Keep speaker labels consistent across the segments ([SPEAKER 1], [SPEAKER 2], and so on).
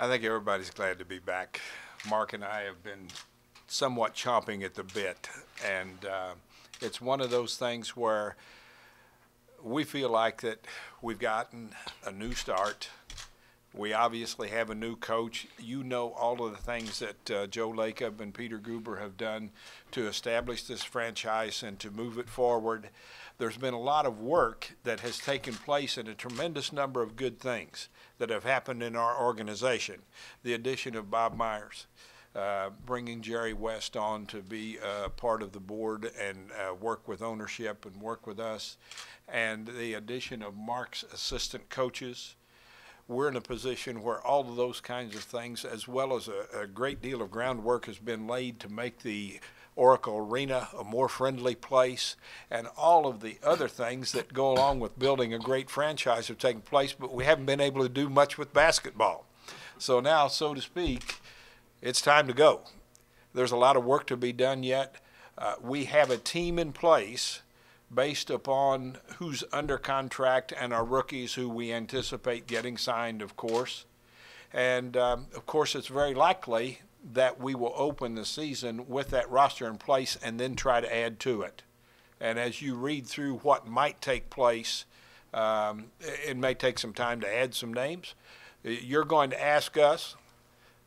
[SPEAKER 1] I think everybody's glad to be back. Mark and I have been somewhat chomping at the bit, and it's one of those things where we feel like that we've gotten a new start. We obviously have a new coach. You know all of the things that Joe Lacob and Peter Guber have done to establish this franchise and to move it forward. There's been a lot of work that has taken place and a tremendous number of good things that have happened in our organization. The addition of Bob Myers, bringing Jerry West on to be part of the board and work with ownership and work with us, and the addition of Mark's assistant coaches. We're in a position where all of those kinds of things, as well as a great deal of groundwork, has been laid to make the Oracle Arena a more friendly place, and all of the other things that go along with building a great franchise have taken place, but we haven't been able to do much with basketball. So now, so to speak, it's time to go. There's a lot of work to be done yet. We have a team in place based upon who's under contract and our rookies who we anticipate getting signed, of course. And, of course, it's very likely that we will open the season with that roster in place and then try to add to it. And as you read through what might take place, it may take some time to add some names. You're going to ask us,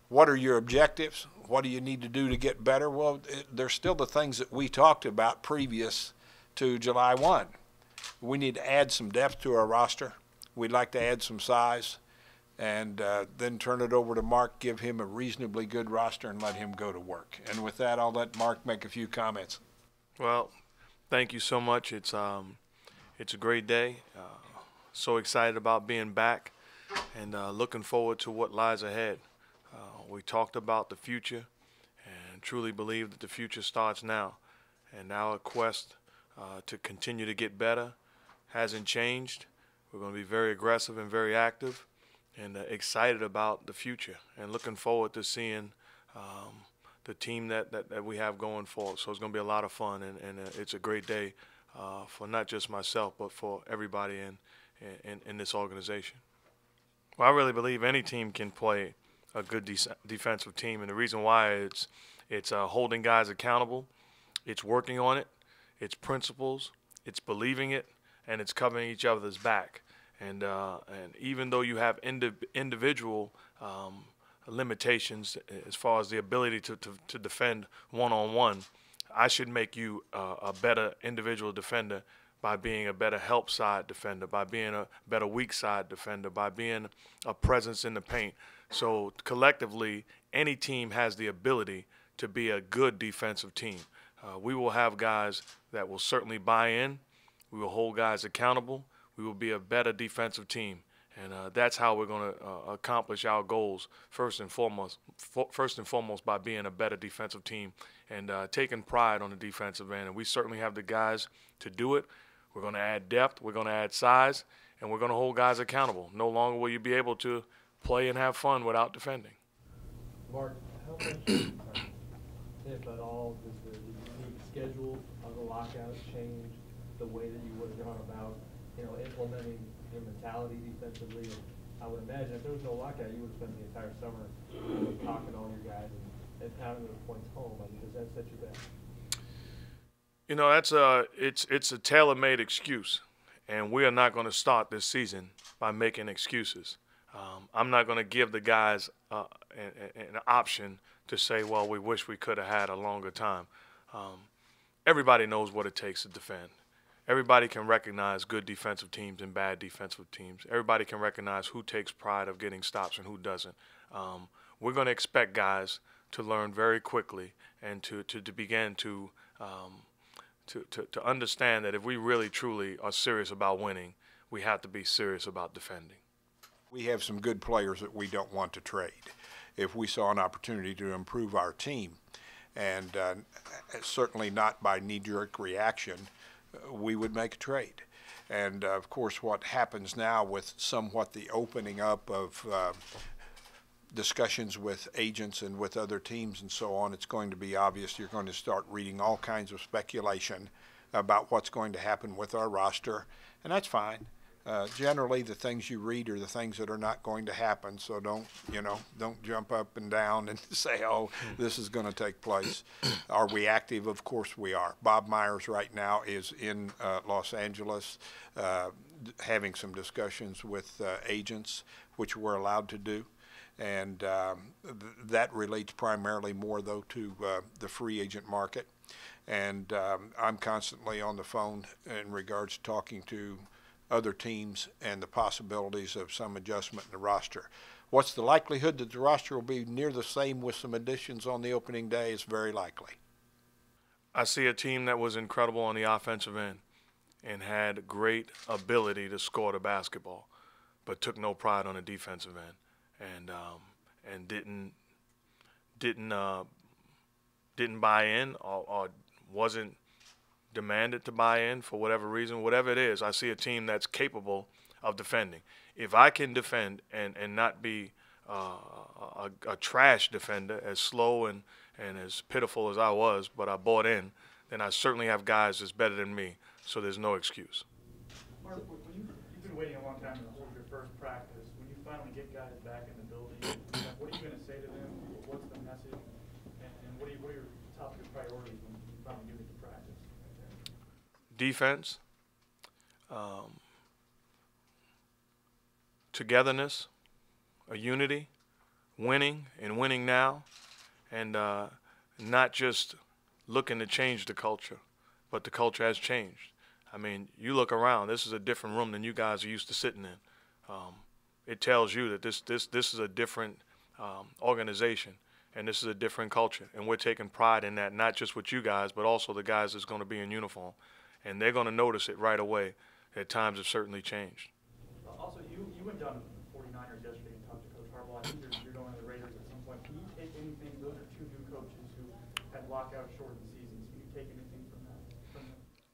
[SPEAKER 1] what are your objectives? What do you need to do to get better? Well, there's still the things that we talked about previous to July 1. We need to add some depth to our roster. We'd like to add some size, and then turn it over to Mark, give him a reasonably good roster, and let him go to work. And with that, I'll let Mark make a few comments.
[SPEAKER 2] Well, thank you so much. It's a great day. So excited about being back, and looking forward to what lies ahead. We talked about the future, and truly believe that the future starts now. And our quest to continue to get better hasn't changed. We're going to be very aggressive and very active, and excited about the future, and looking forward to seeing the team that we have going forward. So it's going to be a lot of fun, and it's a great day for not just myself, but for everybody in this organization. Well, I really believe any team can play a good defensive team, and the reason why it's holding guys accountable, it's working on it, it's principles, it's believing it, and it's covering each other's back. And even though you have individual limitations as far as the ability to defend one-on-one, I should make you a better individual defender by being a better help side defender, by being a better weak side defender, by being a presence in the paint. So collectively, any team has the ability to be a good defensive team. We will have guys that will certainly buy in. We will hold guys accountable. We will be a better defensive team, and that's how we're going to accomplish our goals first and foremost by being a better defensive team and taking pride on the defensive end. And we certainly have the guys to do it. We're going to add depth. We're going to add size, and we're going to hold guys accountable. No longer will you be able to play and have fun without defending.
[SPEAKER 3] Mark, how much, if at all, does the unique schedule of the lockout change the way that you would have gone about, implementing your mentality defensively? And I would imagine if there was no lockout, you would spend the entire summer talking to all your guys and pounding those points home. I mean, does that set you back?
[SPEAKER 2] It's a tailor-made excuse, and we are not going to start this season by making excuses. I'm not going to give the guys an option to say, well, we wish we could have had a longer time. Everybody knows what it takes to defend. Everybody can recognize good defensive teams and bad defensive teams. Everybody can recognize who takes pride of getting stops and who doesn't. We're going to expect guys to learn very quickly and to begin to understand that if we really truly are serious about winning, we have to be serious about defending.
[SPEAKER 1] We have some good players that we don't want to trade. If we saw an opportunity to improve our team, and certainly not by knee-jerk reaction, we would make a trade. And of course, what happens now with somewhat the opening up of discussions with agents and with other teams and so on, it's going to be obvious. You're going to start reading all kinds of speculation about what's going to happen with our roster, and that's fine. generally the things you read are the things that are not going to happen. So don't jump up and down and say, oh, this is going to take place. Are we active? Of course we are. Bob Myers right now is in Los Angeles having some discussions with agents, which we're allowed to do. And that relates primarily more, though, to the free agent market. And I'm constantly on the phone in regards to talking to other teams and the possibilities of some adjustment in the roster. What's the likelihood that the roster will be near the same with some additions on the opening day? Is very likely.
[SPEAKER 2] I see a team that was incredible on the offensive end and had great ability to score the basketball, but took no pride on the defensive end, and didn't buy in or wasn't demanded to buy in for whatever reason. Whatever it is, I see a team that's capable of defending. If I can defend and not be a trash defender, as slow and as pitiful as I was, but I bought in, then I certainly have guys that's better than me, so there's no excuse.
[SPEAKER 4] Mark, when you've been waiting a long time to hold your first practice. When you finally get guys back in the building, what are you going to say to them? What's the message? And what are your top of your priorities when you finally do get to practice?
[SPEAKER 2] Defense, togetherness, a unity, winning and winning now, and not just looking to change the culture, but the culture has changed. I mean, you look around, this is a different room than you guys are used to sitting in. It tells you that this is a different organization, and this is a different culture, and we're taking pride in that, not just with you guys, but also the guys that's going to be in uniform. And they're going to notice it right away that times have certainly changed.
[SPEAKER 4] Also, you went down to the 49ers yesterday and talked to Coach Harbaugh. I think you're going to the Raiders at some point. Can you take anything? Those are two new coaches who had lockout shortened seasons. Can you take anything from that?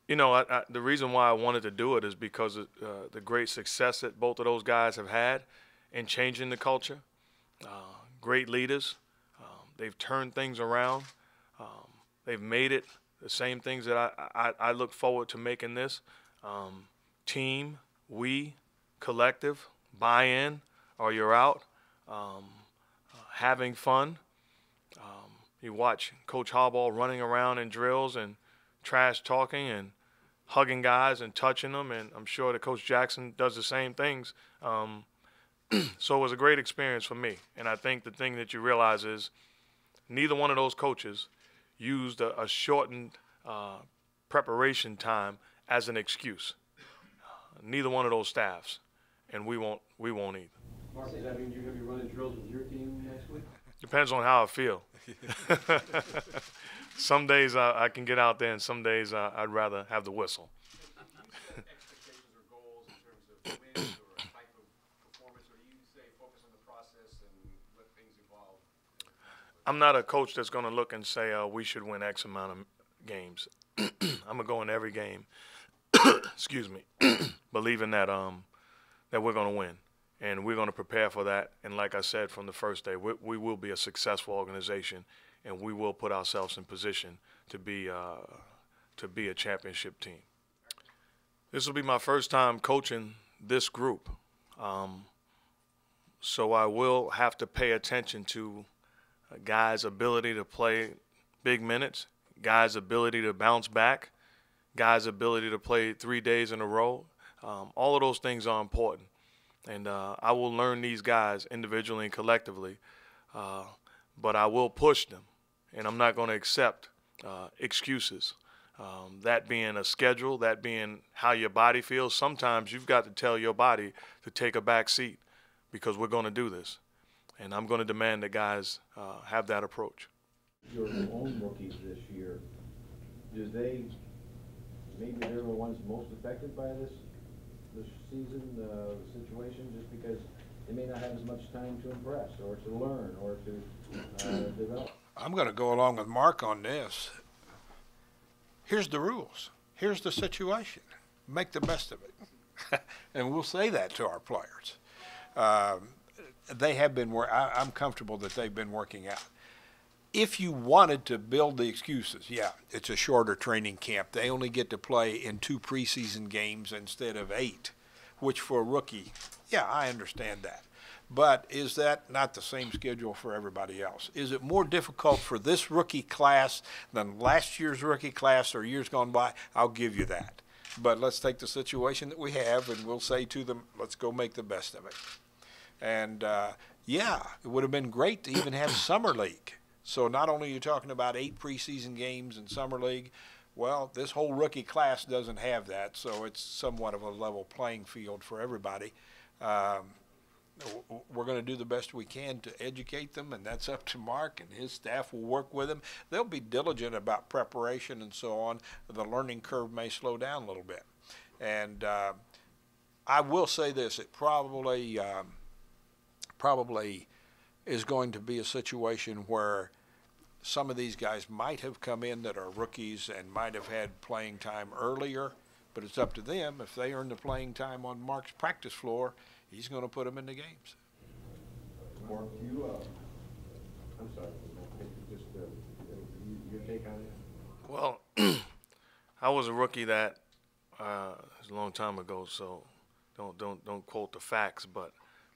[SPEAKER 2] You know, the reason why I wanted to do it is because of the great success that both of those guys have had in changing the culture. Great leaders. They've turned things around. They've made it the same things that I look forward to making this. Team, we, collective, buy-in, or you're out. Having fun. You watch Coach Harbaugh running around in drills and trash talking and hugging guys and touching them, and I'm sure that Coach Jackson does the same things. So it was a great experience for me. And I think the thing that you realize is neither one of those coaches used a shortened preparation time as an excuse. Neither one of those staffs, and we won't either.
[SPEAKER 5] Mark, does that mean you're going to be running drills with your team next week?
[SPEAKER 2] Depends on how I feel. Some days I can get out there, and some days I'd rather have the whistle.
[SPEAKER 5] Expectations or goals in terms of wins or type of performance, or do you say focus on the process and let things evolve?
[SPEAKER 2] I'm not a coach that's going to look and say we should win X amount of games. I'm going to go in every game, excuse me, believing that that we're going to win. And we're going to prepare for that. And like I said from the first day, we will be a successful organization, and we will put ourselves in position to be a championship team. This will be my first time coaching this group. So I will have to pay attention to guys' ability to play big minutes, guys' ability to bounce back, guys' ability to play 3 days in a row. All of those things are important. And I will learn these guys individually and collectively, but I will push them, and I'm not going to accept excuses. That being a schedule, that being how your body feels. Sometimes you've got to tell your body to take a back seat because we're going to do this, and I'm going to demand that guys have that approach.
[SPEAKER 5] Your own rookies this year, maybe they're the ones most affected by this season situation, just because they may not have as much time to impress or to learn or to develop.
[SPEAKER 1] I'm going to go along with Mark on this. Here's the rules. Here's the situation. Make the best of it. And we'll say that to our players. They have been I'm comfortable that they've been working out. If you wanted to build the excuses, yeah, it's a shorter training camp. They only get to play in 2 preseason games instead of 8, which for a rookie, yeah, I understand that. But is that not the same schedule for everybody else? Is it more difficult for this rookie class than last year's rookie class or years gone by? I'll give you that. But let's take the situation that we have, and we'll say to them, let's go make the best of it. And, yeah, it would have been great to even have Summer League. So not only are you talking about 8 preseason games in Summer League, well, this whole rookie class doesn't have that, so it's somewhat of a level playing field for everybody. We're going to do the best we can to educate them, and that's up to Mark, and his staff will work with them. They'll be diligent about preparation and so on. The learning curve may slow down a little bit. And I will say this, it probably is going to be a situation where some of these guys might have come in that are rookies and might have had playing time earlier, but it's up to them. If they earn the playing time on Mark's practice floor, he's going to put them in the games.
[SPEAKER 5] Mark, I'm sorry, just your take on it?
[SPEAKER 2] Well, I was a rookie that it's a long time ago, so don't quote the facts, but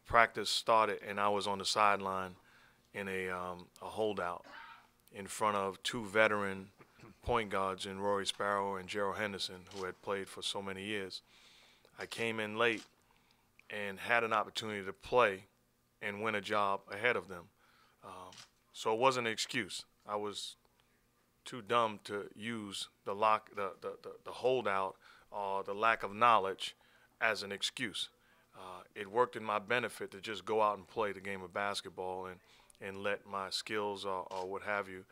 [SPEAKER 2] practice started and I was on the sideline in a holdout in front of 2 veteran point guards in Rory Sparrow and Gerald Henderson, who had played for so many years. I came in late and had an opportunity to play and win a job ahead of them. So it wasn't an excuse. I was too dumb to use the holdout or the lack of knowledge as an excuse. It worked in my benefit to just go out and play the game of basketball and let my skills or what have you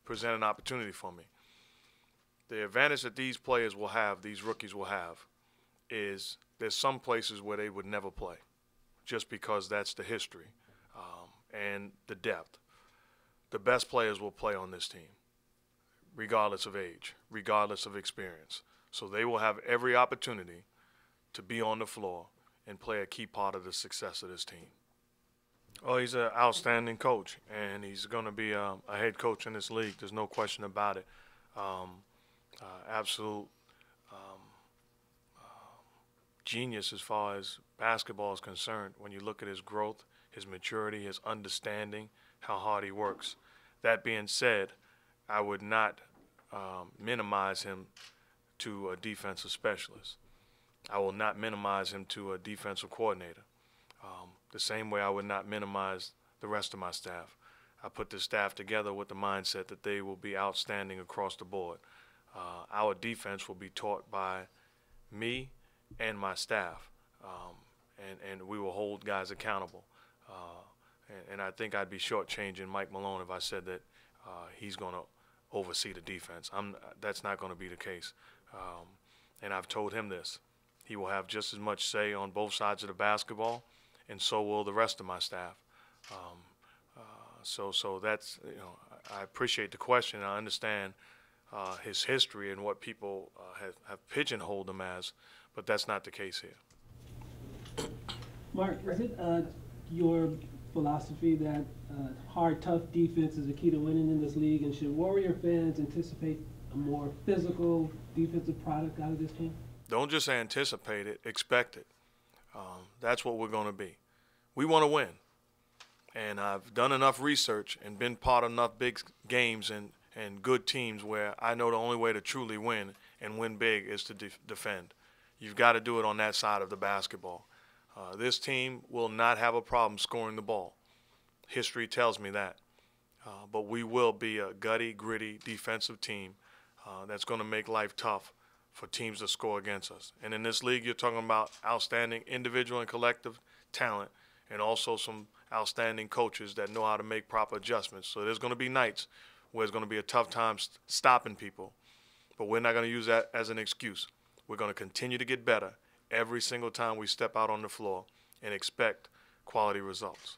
[SPEAKER 2] present an opportunity for me. The advantage that these players will have, these rookies will have, is there's some places where they would never play just because that's the history and the depth. The best players will play on this team, regardless of age, regardless of experience. So they will have every opportunity to be on the floor and play a key part of the success of this team. Oh, he's an outstanding coach, and he's going to be a head coach in this league. There's no question about it. Absolute genius as far as basketball is concerned. When you look at his growth, his maturity, his understanding, how hard he works. That being said, I would not minimize him to a defensive specialist. I will not minimize him to a defensive coordinator. The same way I would not minimize the rest of my staff. I put this staff together with the mindset that they will be outstanding across the board. Our defense will be taught by me and my staff, and we will hold guys accountable. And I think I'd be shortchanging Mike Malone if I said that he's going to oversee the defense. That's not going to be the case. And I've told him this. He will have just as much say on both sides of the basketball, and so will the rest of my staff. So that's, I appreciate the question. I understand his history and what people have pigeonholed him as, but that's not the case here.
[SPEAKER 6] Mark, is it your philosophy that hard, tough defense is the key to winning in this league, and should Warrior fans anticipate a more physical defensive product out of this team?
[SPEAKER 2] Don't just anticipate it, expect it. That's what we're going to be. We want to win. And I've done enough research and been part of enough big games and good teams where I know the only way to truly win and win big is to defend. You've got to do it on that side of the basketball. This team will not have a problem scoring the ball. History tells me that. But we will be a gutty, gritty defensive team that's going to make life tough for teams to score against us. And in this league, you're talking about outstanding individual and collective talent and also some outstanding coaches that know how to make proper adjustments. So there's going to be nights where it's going to be a tough time stopping people. But we're not going to use that as an excuse. We're going to continue to get better every single time we step out on the floor and expect quality results.